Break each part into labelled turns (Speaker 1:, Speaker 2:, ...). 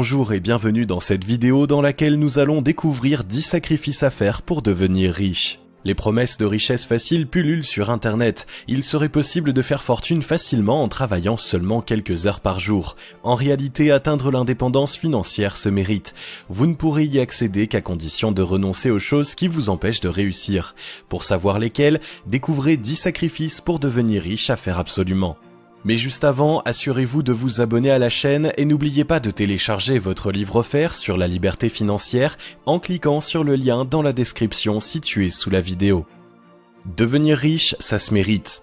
Speaker 1: Bonjour et bienvenue dans cette vidéo dans laquelle nous allons découvrir 10 sacrifices à faire pour devenir riche. Les promesses de richesse facile pullulent sur internet. Il serait possible de faire fortune facilement en travaillant seulement quelques heures par jour. En réalité, atteindre l'indépendance financière se mérite. Vous ne pourrez y accéder qu'à condition de renoncer aux choses qui vous empêchent de réussir. Pour savoir lesquelles, découvrez 10 sacrifices pour devenir riche à faire absolument. Mais juste avant, assurez-vous de vous abonner à la chaîne et n'oubliez pas de télécharger votre livre offert sur la liberté financière en cliquant sur le lien dans la description situé sous la vidéo. Devenir riche, ça se mérite.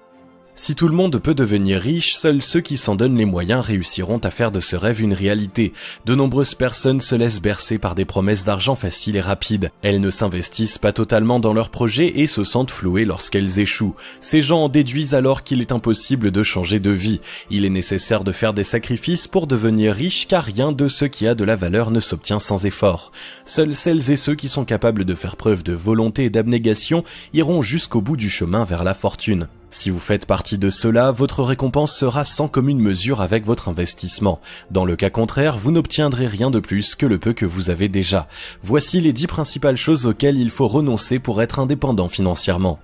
Speaker 1: Si tout le monde peut devenir riche, seuls ceux qui s'en donnent les moyens réussiront à faire de ce rêve une réalité. De nombreuses personnes se laissent bercer par des promesses d'argent facile et rapide. Elles ne s'investissent pas totalement dans leurs projets et se sentent flouées lorsqu'elles échouent. Ces gens en déduisent alors qu'il est impossible de changer de vie. Il est nécessaire de faire des sacrifices pour devenir riche car rien de ce qui a de la valeur ne s'obtient sans effort. Seuls celles et ceux qui sont capables de faire preuve de volonté et d'abnégation iront jusqu'au bout du chemin vers la fortune. Si vous faites partie de ceux-là, votre récompense sera sans commune mesure avec votre investissement. Dans le cas contraire, vous n'obtiendrez rien de plus que le peu que vous avez déjà. Voici les 10 principales choses auxquelles il faut renoncer pour être indépendant financièrement.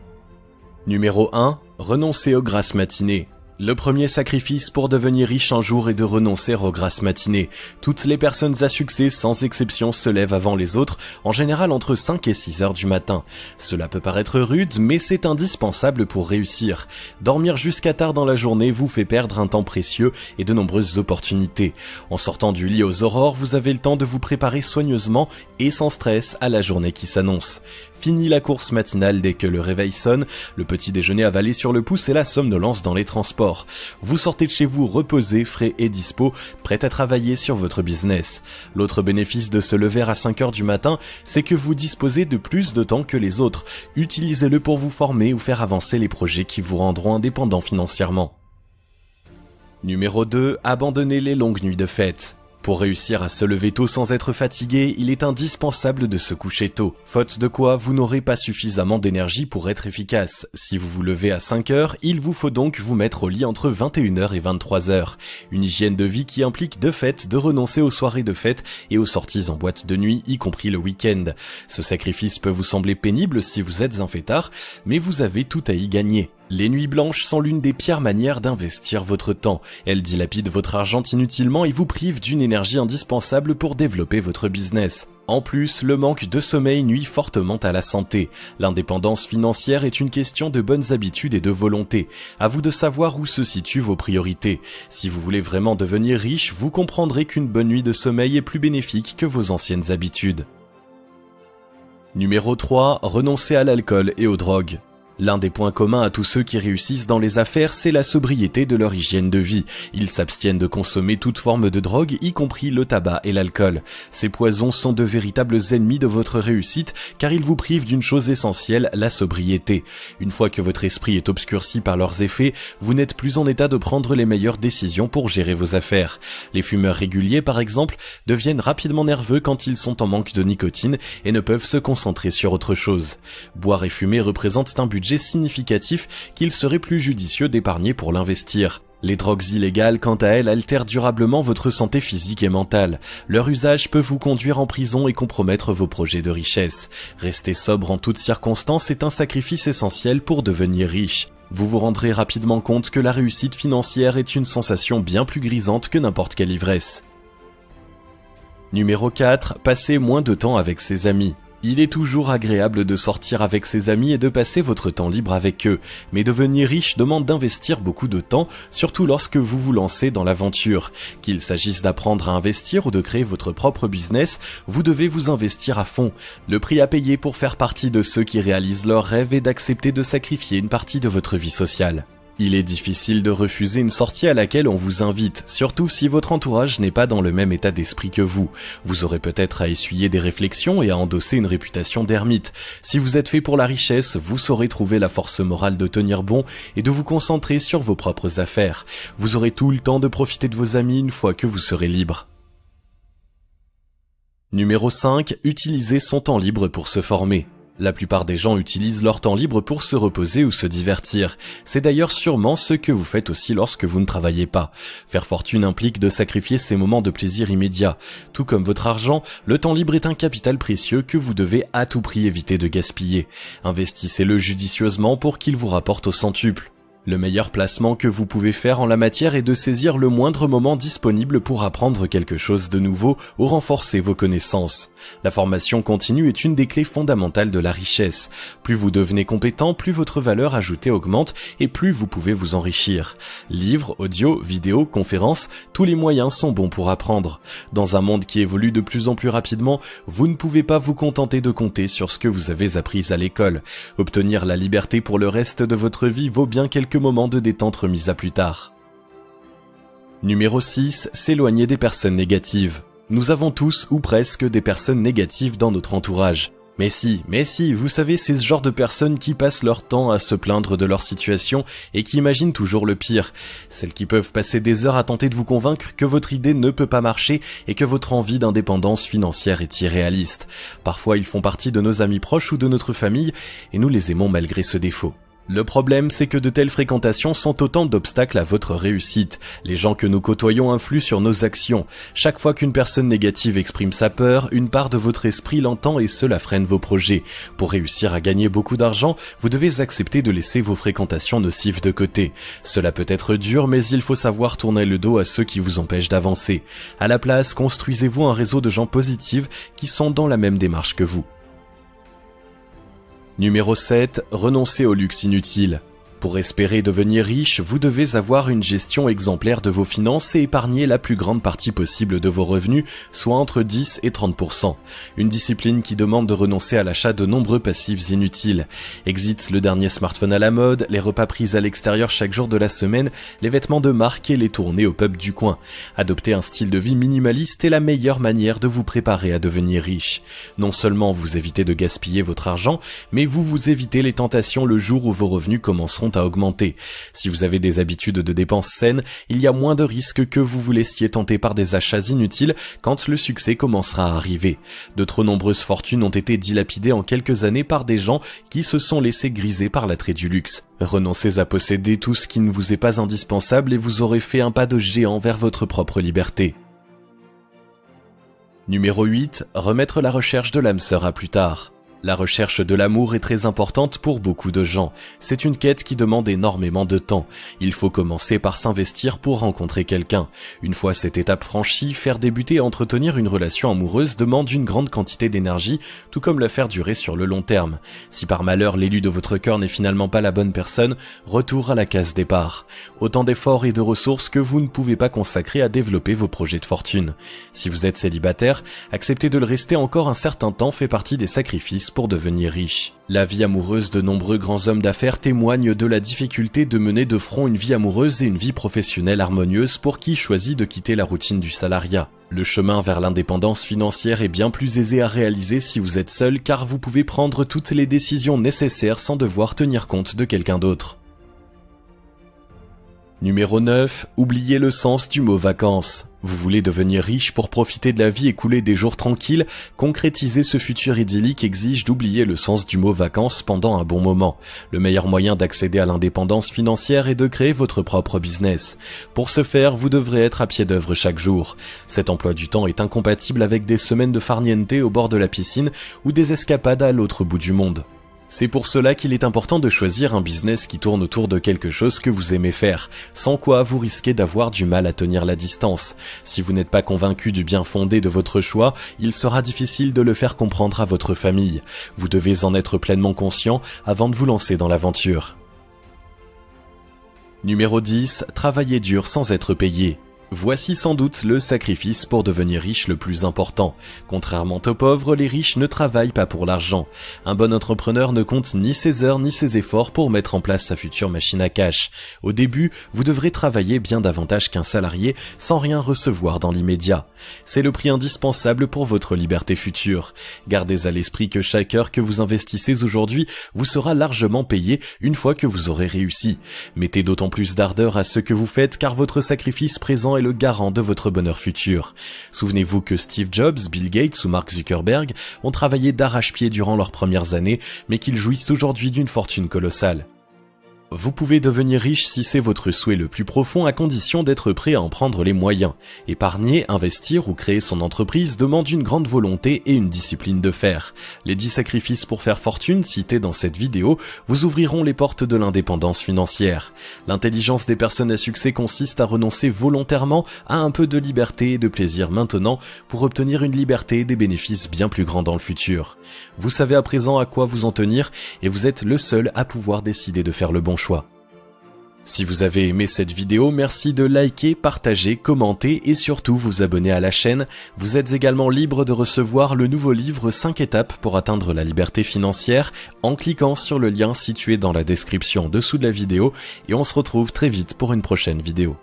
Speaker 1: Numéro 1. Renoncer aux grasses matinées. Le premier sacrifice pour devenir riche un jour est de renoncer aux grasses matinées. Toutes les personnes à succès, sans exception, se lèvent avant les autres, en général entre 5 et 6 heures du matin. Cela peut paraître rude, mais c'est indispensable pour réussir. Dormir jusqu'à tard dans la journée vous fait perdre un temps précieux et de nombreuses opportunités. En sortant du lit aux aurores, vous avez le temps de vous préparer soigneusement et sans stress à la journée qui s'annonce. Fini la course matinale dès que le réveil sonne, le petit déjeuner avalé sur le pouce et la somnolence dans les transports. Vous sortez de chez vous reposé, frais et dispo, prêt à travailler sur votre business. L'autre bénéfice de se lever à 5 heures du matin, c'est que vous disposez de plus de temps que les autres. Utilisez-le pour vous former ou faire avancer les projets qui vous rendront indépendant financièrement. Numéro 2. Abandonnez les longues nuits de fête. Pour réussir à se lever tôt sans être fatigué, il est indispensable de se coucher tôt. Faute de quoi, vous n'aurez pas suffisamment d'énergie pour être efficace. Si vous vous levez à 5 heures, il vous faut donc vous mettre au lit entre 21h et 23h. Une hygiène de vie qui implique de fait de renoncer aux soirées de fête et aux sorties en boîte de nuit, y compris le week-end. Ce sacrifice peut vous sembler pénible si vous êtes un fêtard, mais vous avez tout à y gagner. Les nuits blanches sont l'une des pires manières d'investir votre temps. Elles dilapident votre argent inutilement et vous privent d'une énergie indispensable pour développer votre business. En plus, le manque de sommeil nuit fortement à la santé. L'indépendance financière est une question de bonnes habitudes et de volonté. À vous de savoir où se situent vos priorités. Si vous voulez vraiment devenir riche, vous comprendrez qu'une bonne nuit de sommeil est plus bénéfique que vos anciennes habitudes. Numéro 3. Renoncer à l'alcool et aux drogues. L'un des points communs à tous ceux qui réussissent dans les affaires, c'est la sobriété de leur hygiène de vie. Ils s'abstiennent de consommer toute forme de drogue, y compris le tabac et l'alcool. Ces poisons sont de véritables ennemis de votre réussite, car ils vous privent d'une chose essentielle, la sobriété. Une fois que votre esprit est obscurci par leurs effets, vous n'êtes plus en état de prendre les meilleures décisions pour gérer vos affaires. Les fumeurs réguliers, par exemple, deviennent rapidement nerveux quand ils sont en manque de nicotine et ne peuvent se concentrer sur autre chose. Boire et fumer représentent un budget significatif qu'il serait plus judicieux d'épargner pour l'investir. Les drogues illégales, quant à elles, altèrent durablement votre santé physique et mentale. Leur usage peut vous conduire en prison et compromettre vos projets de richesse. Rester sobre en toutes circonstances est un sacrifice essentiel pour devenir riche. Vous vous rendrez rapidement compte que la réussite financière est une sensation bien plus grisante que n'importe quelle ivresse. Numéro 4. Passez moins de temps avec ses amis. Il est toujours agréable de sortir avec ses amis et de passer votre temps libre avec eux, mais devenir riche demande d'investir beaucoup de temps, surtout lorsque vous vous lancez dans l'aventure. Qu'il s'agisse d'apprendre à investir ou de créer votre propre business, vous devez vous investir à fond. Le prix à payer pour faire partie de ceux qui réalisent leurs rêves est d'accepter de sacrifier une partie de votre vie sociale. Il est difficile de refuser une sortie à laquelle on vous invite, surtout si votre entourage n'est pas dans le même état d'esprit que vous. Vous aurez peut-être à essuyer des réflexions et à endosser une réputation d'ermite. Si vous êtes fait pour la richesse, vous saurez trouver la force morale de tenir bon et de vous concentrer sur vos propres affaires. Vous aurez tout le temps de profiter de vos amis une fois que vous serez libre. Numéro 5. Utiliser son temps libre pour se former. La plupart des gens utilisent leur temps libre pour se reposer ou se divertir. C'est d'ailleurs sûrement ce que vous faites aussi lorsque vous ne travaillez pas. Faire fortune implique de sacrifier ces moments de plaisir immédiat. Tout comme votre argent, le temps libre est un capital précieux que vous devez à tout prix éviter de gaspiller. Investissez-le judicieusement pour qu'il vous rapporte au centuple. Le meilleur placement que vous pouvez faire en la matière est de saisir le moindre moment disponible pour apprendre quelque chose de nouveau ou renforcer vos connaissances. La formation continue est une des clés fondamentales de la richesse. Plus vous devenez compétent, plus votre valeur ajoutée augmente et plus vous pouvez vous enrichir. Livres, audio, vidéos, conférences, tous les moyens sont bons pour apprendre. Dans un monde qui évolue de plus en plus rapidement, vous ne pouvez pas vous contenter de compter sur ce que vous avez appris à l'école. Obtenir la liberté pour le reste de votre vie vaut bien quelques moments de détente remis à plus tard. Numéro 6. S'éloigner des personnes négatives. Nous avons tous ou presque des personnes négatives dans notre entourage. Mais si, vous savez, c'est ce genre de personnes qui passent leur temps à se plaindre de leur situation et qui imaginent toujours le pire. Celles qui peuvent passer des heures à tenter de vous convaincre que votre idée ne peut pas marcher et que votre envie d'indépendance financière est irréaliste. Parfois, ils font partie de nos amis proches ou de notre famille et nous les aimons malgré ce défaut. Le problème, c'est que de telles fréquentations sont autant d'obstacles à votre réussite. Les gens que nous côtoyons influent sur nos actions. Chaque fois qu'une personne négative exprime sa peur, une part de votre esprit l'entend et cela freine vos projets. Pour réussir à gagner beaucoup d'argent, vous devez accepter de laisser vos fréquentations nocives de côté. Cela peut être dur, mais il faut savoir tourner le dos à ceux qui vous empêchent d'avancer. À la place, construisez-vous un réseau de gens positifs qui sont dans la même démarche que vous. Numéro 7. Renoncer au luxe inutile. Pour espérer devenir riche, vous devez avoir une gestion exemplaire de vos finances et épargner la plus grande partie possible de vos revenus, soit entre 10 et 30%. Une discipline qui demande de renoncer à l'achat de nombreux passifs inutiles. Exit le dernier smartphone à la mode, les repas pris à l'extérieur chaque jour de la semaine, les vêtements de marque et les tournées au pub du coin. Adopter un style de vie minimaliste est la meilleure manière de vous préparer à devenir riche. Non seulement vous évitez de gaspiller votre argent, mais vous évitez les tentations le jour où vos revenus commenceront à augmenter. Si vous avez des habitudes de dépenses saines, il y a moins de risques que vous vous laissiez tenter par des achats inutiles quand le succès commencera à arriver. De trop nombreuses fortunes ont été dilapidées en quelques années par des gens qui se sont laissés griser par l'attrait du luxe. Renoncez à posséder tout ce qui ne vous est pas indispensable et vous aurez fait un pas de géant vers votre propre liberté. Numéro 8. Remettre la recherche de l'âme sœur à plus tard. La recherche de l'amour est très importante pour beaucoup de gens. C'est une quête qui demande énormément de temps. Il faut commencer par s'investir pour rencontrer quelqu'un. Une fois cette étape franchie, faire débuter et entretenir une relation amoureuse demande une grande quantité d'énergie, tout comme la faire durer sur le long terme. Si par malheur l'élu de votre cœur n'est finalement pas la bonne personne, retour à la case départ. Autant d'efforts et de ressources que vous ne pouvez pas consacrer à développer vos projets de fortune. Si vous êtes célibataire, accepter de le rester encore un certain temps fait partie des sacrifices pour devenir riche. La vie amoureuse de nombreux grands hommes d'affaires témoigne de la difficulté de mener de front une vie amoureuse et une vie professionnelle harmonieuse pour qui choisit de quitter la routine du salariat. Le chemin vers l'indépendance financière est bien plus aisé à réaliser si vous êtes seul car vous pouvez prendre toutes les décisions nécessaires sans devoir tenir compte de quelqu'un d'autre. Numéro 9. Oubliez le sens du mot vacances. Vous voulez devenir riche pour profiter de la vie et couler des jours tranquilles? Concrétiser ce futur idyllique exige d'oublier le sens du mot vacances pendant un bon moment. Le meilleur moyen d'accéder à l'indépendance financière est de créer votre propre business. Pour ce faire, vous devrez être à pied d'œuvre chaque jour. Cet emploi du temps est incompatible avec des semaines de farniente au bord de la piscine ou des escapades à l'autre bout du monde. C'est pour cela qu'il est important de choisir un business qui tourne autour de quelque chose que vous aimez faire, sans quoi vous risquez d'avoir du mal à tenir la distance. Si vous n'êtes pas convaincu du bien fondé de votre choix, il sera difficile de le faire comprendre à votre famille. Vous devez en être pleinement conscient avant de vous lancer dans l'aventure. Numéro 10. Travailler dur sans être payé. Voici sans doute le sacrifice pour devenir riche le plus important. Contrairement aux pauvres, les riches ne travaillent pas pour l'argent. Un bon entrepreneur ne compte ni ses heures ni ses efforts pour mettre en place sa future machine à cash. Au début, vous devrez travailler bien davantage qu'un salarié sans rien recevoir dans l'immédiat. C'est le prix indispensable pour votre liberté future. Gardez à l'esprit que chaque heure que vous investissez aujourd'hui vous sera largement payée une fois que vous aurez réussi. Mettez d'autant plus d'ardeur à ce que vous faites car votre sacrifice présent l'argent est le garant de votre bonheur futur. Souvenez-vous que Steve Jobs, Bill Gates ou Mark Zuckerberg ont travaillé d'arrache-pied durant leurs premières années, mais qu'ils jouissent aujourd'hui d'une fortune colossale. Vous pouvez devenir riche si c'est votre souhait le plus profond à condition d'être prêt à en prendre les moyens. Épargner, investir ou créer son entreprise demande une grande volonté et une discipline de fer. Les 10 sacrifices pour faire fortune cités dans cette vidéo vous ouvriront les portes de l'indépendance financière. L'intelligence des personnes à succès consiste à renoncer volontairement à un peu de liberté et de plaisir maintenant pour obtenir une liberté et des bénéfices bien plus grands dans le futur. Vous savez à présent à quoi vous en tenir et vous êtes le seul à pouvoir décider de faire le bon choix. Si vous avez aimé cette vidéo, merci de liker, partager, commenter et surtout vous abonner à la chaîne. Vous êtes également libre de recevoir le nouveau livre 5 étapes pour atteindre la liberté financière en cliquant sur le lien situé dans la description dessous de la vidéo et on se retrouve très vite pour une prochaine vidéo.